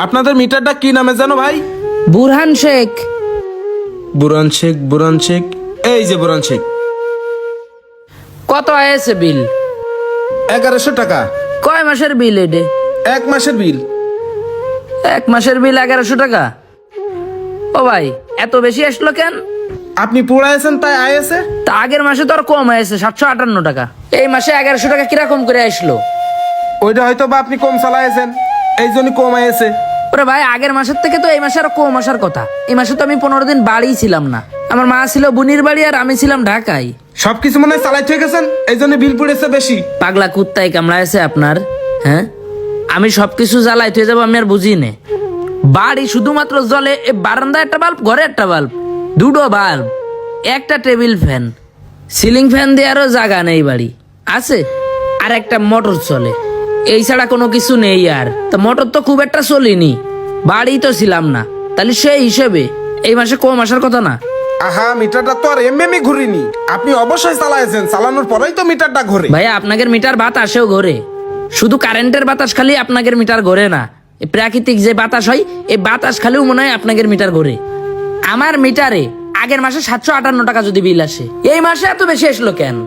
আপনাদের মিটারটা কি নামে জানো ভাই? বুরহান শেখ। বুরান শেখ, বুরান শেখ, এই যে বুরান শেখ। কত আয়েছে বিল? 1100 টাকা। কয় মাসের বিল এডে? 1 মাসের বিল। 1 মাসের বিল 1100 টাকা? ও ভাই, এত বেশি আসলো কেন? আপনি পুড়াইছেন তাই আয়েছে। তা আগের মাসে তো আর কম হয়েছে, 758 টাকা। এই মাসে 1100 টাকা কিরকম করে আসলো? ওইটা হয়তো বা আপনি কম চালাইছেন, এই জন্য কম আয়েছে। ওরে ভাই, আগের মাসের থেকে তো এই মাসে আরো কম আসার কথা। এই মাসে তো আমি 15 দিন বাড়িই ছিলাম না। আমার মা ছিল বুনির বাড়ি আর আমি ছিলাম ঢাকায়। সবকিছু মনে হয় চালাইতে হয়ে গেছেন, এই জন্য বিল পড়েছে বেশি। পাগলা কুত্তায় কামড়াইছে আপনার? হ্যাঁ, আমি সবকিছু জ্বালাই থয়ে যাবো আমি আর বুঝি নে। বাড়ি শুধুমাত্র জ্বলে এ বারান্দা একটা বাল্ব, ঘরে একটা বাল্ব, দুটো বাল্ব, একটা টেবিল ফ্যান, সিলিং ফ্যান দিয়ে আরো জায়গা নেই বাড়ি আছে, আর একটা মোটর চলে। এই ছাড়া কোনো কিছু নেই। আর তা মোটর তো খুব একটা চলিনি, বাড়ি তো ছিলাম না, তাহলে সেই হিসেবে এই মাসে কম আসার কথা না। আহা, মিটারটা তো আর এমএমই ঘুরিনি, আপনি অবশ্যই চালাইছেন, চালানোর পরেই তো মিটারটা ঘুরে। ভাইয়া, আপনাদের মিটার বাতাসেও ঘোরে, শুধু কারেন্টের বাতাস খালি আপনাদের মিটার ঘোরে না। এই প্রাকৃতিক যে বাতাস হয়, এই বাতাস খালিও মনে হয় আপনাদের মিটার ঘোরে। আমার মিটারে আগের মাসে 758 টাকা যদি বিল আসে, এই মাসে এত বেশি আসলো কেন?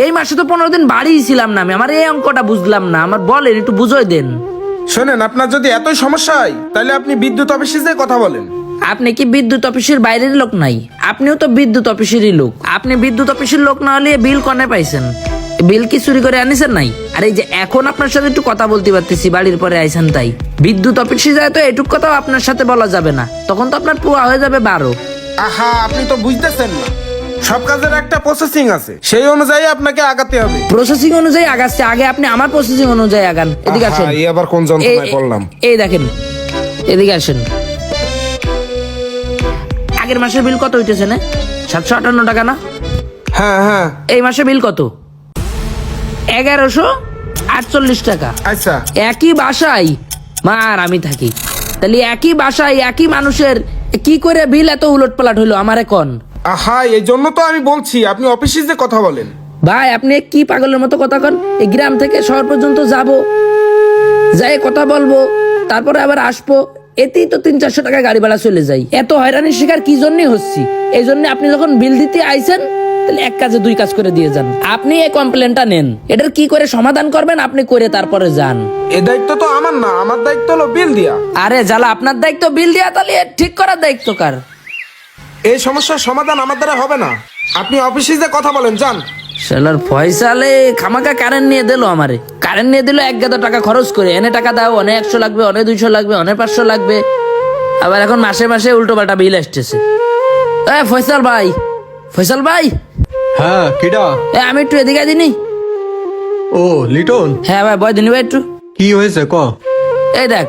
এই মাসে তো 15 দিন বাড়িই ছিলাম না আমি। আমার এই অঙ্কটা বুঝলাম না, আমার বলেন, একটু বুঝোই দেন। শোনেন, আপনার যদি এতই সমস্যা হয় তাহলে আপনি বিদ্যুৎ অফিসে যেয়ে কথা বলেন। আপনি কি বিদ্যুৎ অফিসের বাইরের লোক নাই? আপনিও তো বিদ্যুৎ অফিসেরই লোক। আপনি বিদ্যুৎ অফিসের লোক না হলে বিল কনে পাইছেন? বিল কি চুরি করে আনিছেন নাই? আর এই যে এখন আপনার সাথে একটু কথা বলতে পারতেছি, বাড়ির পরে আইছেন তাই। বিদ্যুৎ অফিসে যায় তো এটুক কথাও আপনার সাথে বলা যাবে না, তখন তো আপনার পুয়া হয়ে যাবে 12। আহা, আপনি তো বুঝতেছেন না, সব কাজের একটা প্রসেসিং আছে, সেই অনুযায়ী আপনাকে আগাতে হবে। প্রসেসিং অনুযায়ী আগাচ্ছে, আগে আপনি আমার প্রসেসিং অনুযায়ী আগান। এদিকে আসেন। এই আবার কোন যন্ত্রণায় পড়লাম। এই দেখেন, এদিকে আসেন। আগের মাসের বিল কত হইতেছে না? 758 টাকা না? হ্যাঁ হ্যাঁ। এই মাসে বিল কত? 1148 টাকা। আচ্ছা, একই বাসায় মা আর আমি থাকি, তাহলে একই বাসায় একই মানুষের কি করে বিল এত উলট পালাট হইলো আমার এখন? আহা, এই জন্য তো আমি বলছি আপনি অফিসে যে কথা বলেন। ভাই, আপনি কি পাগলের মতো কথা কন? এই গ্রাম থেকে শহর পর্যন্ত যাব, যাই কথা বলবো, তারপরে আবার আসবো, এতেই তো 300-400 টাকা গাড়ি ভাড়া চলে যায়। এত হয়রানির শিকার কি জন্যই হচ্ছি? এই জন্য আপনি যখন বিল দিতে আইছেন, তাহলে এক কাজে দুই কাজ করে দিয়ে যান। আপনি এই কমপ্লেনটা নেন, এটার কি করে সমাধান করবেন আপনি করে তারপরে যান। এ দায়িত্ব তো আমার না, আমার দায়িত্ব হলো বিল দিয়া। আরে জ্বালা, আপনার দায়িত্ব বিল দেয়া, তাহলে এর ঠিক করার দায়িত্ব কার? এই সমস্যার সমাধান আমার দ্বারা হবে না, আপনি অফিসে যে কথা বলেন, যান। শালার ফয়সালে খামাকা কারেন্ট নিয়ে দিল আমারে। কারেন্ট নিয়ে দিল 1,000 টাকা খরচ করে। এনে টাকা দাও, অনেক 100 লাগবে, অনেক 200 লাগবে, অনেক 500 লাগবে। আবার এখন মাসে মাসে উল্টো পাল্টা বিল আসতেছে। ফয়সাল ভাই, ফয়সাল ভাই। হ্যাঁ, কিডা? আমি একটু এদিকে দিনি। ও, লিটন। হ্যাঁ ভাই, বয় দিনি ভাই একটু। কি হয়েছে ক? এই দেখ,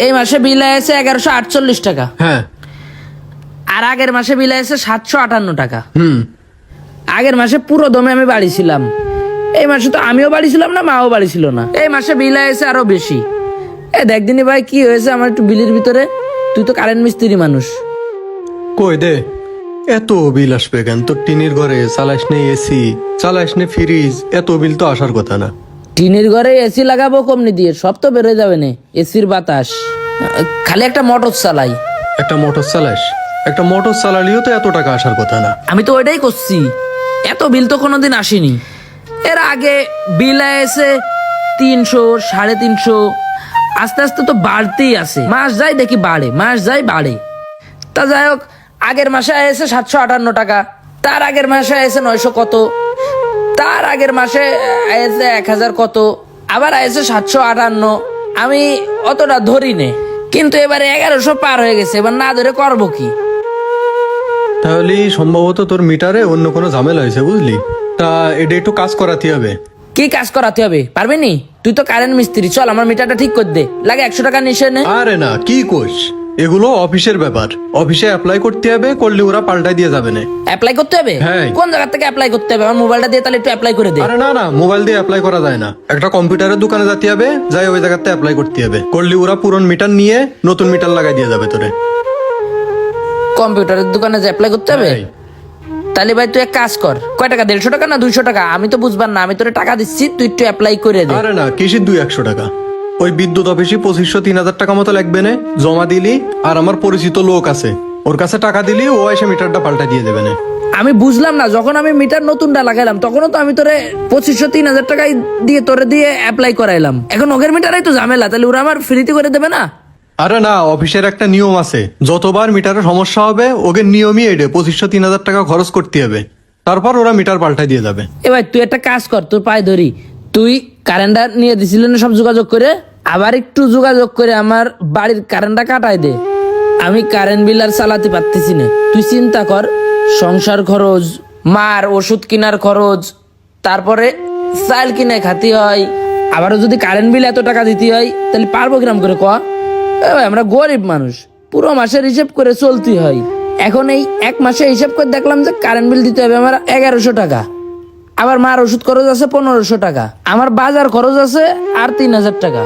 এই মাসে বিল আছে 1148 টাকা। হ্যাঁ। আর আগের মাসে বিল আছে 758 টাকা। হুম। আগের মাসে পুরো দমে আমি বাড়ি ছিলাম, এই মাসে তো আমিও বাড়ি ছিলাম না, মাও বাড়ি ছিল না। এই মাসে বিল আছে আরো বেশি। দেখ দিনি ভাই, কি হয়েছে আমার একটু বিলের ভিতরে? তুই তো কারেন্ট মিস্ত্রি মানুষ। কই দে, এত বিল আসবে কেন? তোর টিনের ঘরে চালাইস নে এসি, চালাইস নে ফ্রিজ, এত বিল তো আসার কথা না। টিনের ঘরে এসি লাগাবো কমনি দিয়ে, সব তো বেরোয় যাবে না এসির বাতাস। খালি একটা মোটর চালাই। একটা মোটর চালাইস? একটা মোটর চালালিও তো এত টাকা আসার কথা না। আমি তো ওইটাই করছি, এত বিল তো কোনোদিন আসেনি। এর আগে বিল এসে 300, 350, আস্তে আস্তে তো বাড়তেই আছে। মাস যায় দেখি বাড়ে, মাস যায় বাড়ে। তা যাই হোক, আগের মাসে এসে 758 টাকা, তার আগের মাসে এসে 900 কত, তার আগের মাসে এসে 1000 কত, আবার এসে 758। আমি অতটা ধরি নে, কিন্তু এবারে 1100 পার হয়ে গেছে। এবার না ধরে করবো কি? তাহলে সম্ভবত তোর মিটারে অন্য কোনো ঝামেলা হয়েছে, বুঝলি? তা এটা একটু কাজ করাতে হবে। কি কাজ করাতে হবে? পারবি নি? তুই তো কারেন্ট মিস্ত্রি, চল আমার মিটারটা ঠিক করে দে। লাগে 100 টাকা নিচে নে। আরে না, কি কোস, এগুলো অফিসের ব্যাপার, অফিসে অ্যাপ্লাই করতে হবে, করলে ওরা পাল্টাই দিয়ে যাবে না। অ্যাপ্লাই করতে হবে? হ্যাঁ। কোন জায়গা থেকে অ্যাপ্লাই করতে হবে? আমার মোবাইলটা দিয়ে তাহলে একটু অ্যাপ্লাই করে দে। আরে না না, মোবাইল দিয়ে অ্যাপ্লাই করা যায় না। একটা কম্পিউটারের দোকানে যেতে হবে, যাই ওই জায়গাতে অ্যাপ্লাই করতে হবে, করলে ওরা পুরন মিটার নিয়ে নতুন মিটার লাগাই দিয়ে যাবে তোরে। কম্পিউটারের দোকানে যে অ্যাপ্লাই করতে হবে? হ্যাঁ। তাহলে ভাই তুই এক কাজ কর, কয় টাকা? 150 টাকা না 200 টাকা? আমি তো বুঝবার না, আমি তোরে টাকা দিচ্ছি, তুই একটু অ্যাপ্লাই করে দে। আরে না, কিসের 200 টাকা? ওই বিদ্যুৎ অফিসে 2500-3000 টাকা মতো লাগবে না, জমা দিলি আর আমার পরিচিত লোক আছে, ওর কাছে টাকা দিলি ও এসে মিটারটা পাল্টা দিয়ে দেবে না। আমি বুঝলাম না, যখন আমি মিটার নতুনটা লাগাইলাম তখনও তো আমি তোরে 2500-3000 টাকাই দিয়ে তোরে দিয়ে অ্যাপ্লাই করাইলাম। এখন ওগের মিটারাই তো ঝামেলা, তাহলে ওরা আমার ফ্রিতে করে দেবে না? আরে না, অফিসের একটা নিয়ম আছে, যতবার মিটারে সমস্যা হবে ওকে নিয়মই এডে 2500-3000 টাকা খরচ করতে হবে, তারপর ওরা মিটার পাল্টা দিয়ে যাবে। এবার তুই একটা কাজ কর, তোর পায়ে ধরি, তুই কারেন্টটা নিয়ে দিছিলেন না সব যোগাযোগ করে, আবার একটু যোগাযোগ করে আমার বাড়ির কারেন্টটা কাটাই দে। আমি কারেন্ট বিল আর চালাতে পারতেছি না। তুই চিন্তা কর, সংসার খরচ, মার ওষুধ কেনার খরচ, তারপরে চাল কিনে খাতি হয়, আবারও যদি কারেন্ট বিল এত টাকা দিতে হয় তাহলে পারবো কিরাম করে ক? এ ভাই, আমরা গরিব মানুষ, পুরো মাসের হিসেব করে চলতে হয়। এখন এই এক মাসে হিসাব করে দেখলাম যে কারেন্ট বিল দিতে হবে আমার 1100 টাকা, আবার মার ওষুধ খরচ আছে 1500 টাকা, আমার বাজার খরচ আছে আর 3000 টাকা,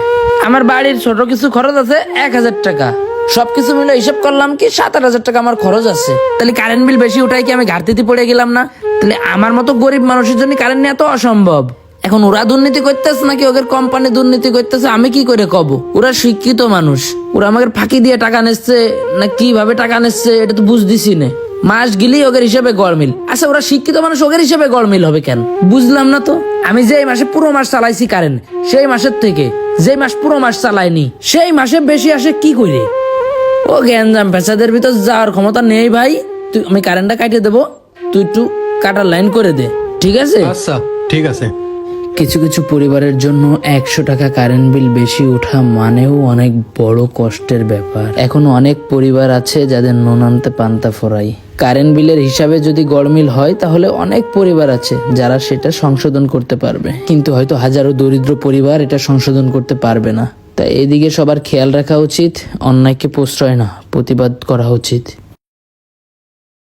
আমার বাড়ির ছোট কিছু খরচ আছে 1000 টাকা, সবকিছু মিলে হিসাব করলাম কি 7000 টাকা আমার খরচ আছে। তাহলে কারেন্ট বিল বেশি উঠাই কি আমি ঘাটতিতে পড়ে গেলাম না? তাহলে আমার মতো গরিব মানুষের জন্য কারেন্ট নেওয়া তো অসম্ভব। এখন ওরা দুর্নীতি করতেছে নাকি ওদের কোম্পানি দুর্নীতি করতেছে আমি কি করে কব? ওরা শিক্ষিত মানুষ, ওরা আমাকে ফাঁকি দিয়ে টাকা নিচ্ছে না কিভাবে টাকা নিচ্ছে এটা তো বুঝতেছি না। মাস গেলেই ওদের হিসেবে গড়মিল। আচ্ছা, ওরা শিক্ষিত মানুষ, ওদের হিসেবে গড়মিল হবে কেন বুঝলাম না তো। আমি যে মাসে পুরো মাস চালাইছি কারেন্ট, সেই মাসের থেকে যে মাস পুরো মাস চালাইনি সেই মাসে বেশি আসে কি করে? ও গ্যাঞ্জাম পেশাদের ভিতর যাওয়ার ক্ষমতা নেই ভাই। তুই, আমি কারেন্টটা কাটিয়ে দেবো, তুই একটু কাটার লাইন করে দে, ঠিক আছে? আচ্ছা ঠিক আছে। কিছু কিছু পরিবারের জন্য 100 টাকা কারেন্ট বিল বেশি ওঠা মানেও অনেক বড় কষ্টের ব্যাপার। এখন অনেক পরিবার আছে যাদের নুন আনতে পান্তা ফোরাই। কারেন্ট বিলের হিসাবে যদি গড়মিল হয় তাহলে অনেক পরিবার আছে যারা সেটা সংশোধন করতে পারবে, কিন্তু হয়তো হাজারো দরিদ্র পরিবার এটা সংশোধন করতে পারবে না। তাই এদিকে সবার খেয়াল রাখা উচিত, অন্যায়কে প্রশ্রয় না, প্রতিবাদ করা উচিত।